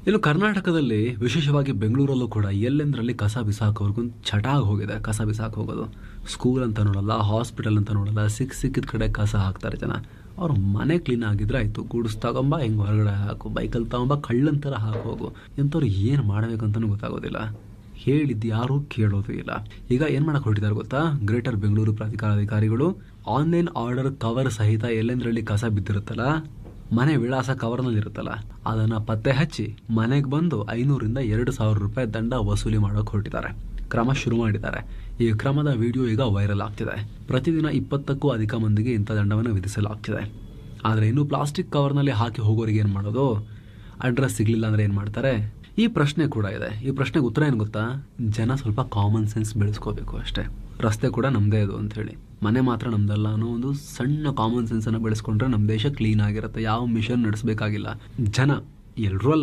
ಇನ್ನು ಕರ್ನಾಟಕದಲ್ಲಿ ವಿಶೇಷವಾಗಿ ಬೆಂಗಳೂರಲ್ಲೂ ಕೂಡ ಎಲ್ಲೆಂದರಲ್ಲಿ ಕಸ ಬಿಸಾಕೋರ್ಗು ಚಟ ಆಗಿ ಹೋಗಿದೆ. ಕಸ ಬಿಸಾಕ ಹೋಗೋದು, ಸ್ಕೂಲ್ ಅಂತ ನೋಡಲ್ಲ, ಹಾಸ್ಪಿಟಲ್ ಅಂತ ನೋಡಲ್ಲ, ಸಿಕ್ಕಿದ ಕಡೆ ಕಸ ಹಾಕ್ತಾರೆ ಜನ. ಅವ್ರ ಮನೆ ಕ್ಲೀನ್ ಆಗಿದ್ರೆ ಆಯ್ತು, ಗೂಡ್ಸ್ ತಗೊಂಬ ಹೆಂಗ್ ಹೊರಗಡೆ ಹಾಕು, ಬೈಕಲ್ಲಿ ತಗೊಂಬ ಕಳ್ಳನ್ ಥರ ಹಾಕೋಗು. ಎಂಥವ್ರು ಏನು ಮಾಡಬೇಕಂತನೂ ಗೊತ್ತಾಗೋದಿಲ್ಲ, ಹೇಳಿದ್ದು ಯಾರೂ ಕೇಳೋದು ಇಲ್ಲ. ಈಗ ಏನು ಮಾಡಕ್ಕೆ ಹೊರಟಿದ್ದಾರೆ ಗೊತ್ತಾ, ಗ್ರೇಟರ್ ಬೆಂಗಳೂರು ಪ್ರಾಧಿಕಾರಾಧಿಕಾರಿಗಳು ಆನ್ಲೈನ್ ಆರ್ಡರ್ ಕವರ್ ಸಹಿತ ಎಲ್ಲೆಂದರಲ್ಲಿ ಕಸ ಬಿದ್ದಿರುತ್ತಲ್ಲ, ಮನೆ ವಿಳಾಸ ಕವರ್ನಲ್ಲಿ ಇರುತ್ತಲ್ಲ, ಅದನ್ನು ಪತ್ತೆ ಹಚ್ಚಿ ಮನೆಗೆ ಬಂದು 500ರಿಂದ 2,000 ರೂಪಾಯಿ ದಂಡ ವಸೂಲಿ ಮಾಡೋಕೆ ಹೊರಟಿದ್ದಾರೆ. ಕ್ರಮ ಶುರು ಮಾಡಿದ್ದಾರೆ. ಈ ಕ್ರಮದ ವಿಡಿಯೋ ಈಗ ವೈರಲ್ ಆಗ್ತಿದೆ. ಪ್ರತಿದಿನ 20ಕ್ಕೂ ಅಧಿಕ ಮಂದಿಗೆ ಇಂಥ ದಂಡವನ್ನು ವಿಧಿಸಲಾಗ್ತಿದೆ. ಆದರೆ ಇನ್ನು ಪ್ಲಾಸ್ಟಿಕ್ ಕವರ್ನಲ್ಲಿ ಹಾಕಿ ಹೋಗೋರಿಗೆ ಏನು ಮಾಡೋದು, ಅಡ್ರೆಸ್ ಸಿಗಲಿಲ್ಲ ಅಂದರೆ ಏನು ಮಾಡ್ತಾರೆ, ಈ ಪ್ರಶ್ನೆ ಕೂಡ ಇದೆ. ಈ ಪ್ರಶ್ನೆಗೆ ಉತ್ತರ ಏನು ಗೊತ್ತಾ, ಜನ ಸ್ವಲ್ಪ ಕಾಮನ್ ಸೆನ್ಸ್ ಬೆಳೆಸ್ಕೋಬೇಕು ಅಷ್ಟೇ. ರಸ್ತೆ ಕೂಡ ನಮ್ಮದೇ ಅದು ಅಂಥೇಳಿ, ಮನೆ ಮಾತ್ರ ನಮ್ದಲ್ಲ ಅನ್ನೋ ಒಂದು ಸಣ್ಣ ಕಾಮನ್ ಸೆನ್ಸನ್ನು ಬೆಳೆಸ್ಕೊಂಡ್ರೆ ನಮ್ಮ ದೇಶ ಕ್ಲೀನ್ ಆಗಿರುತ್ತೆ. ಯಾವ ಮಿಷನ್ ನಡೆಸಬೇಕಾಗಿಲ್ಲ. ಜನ ಎಲ್ಲರೂ ಅಲ್ಲ,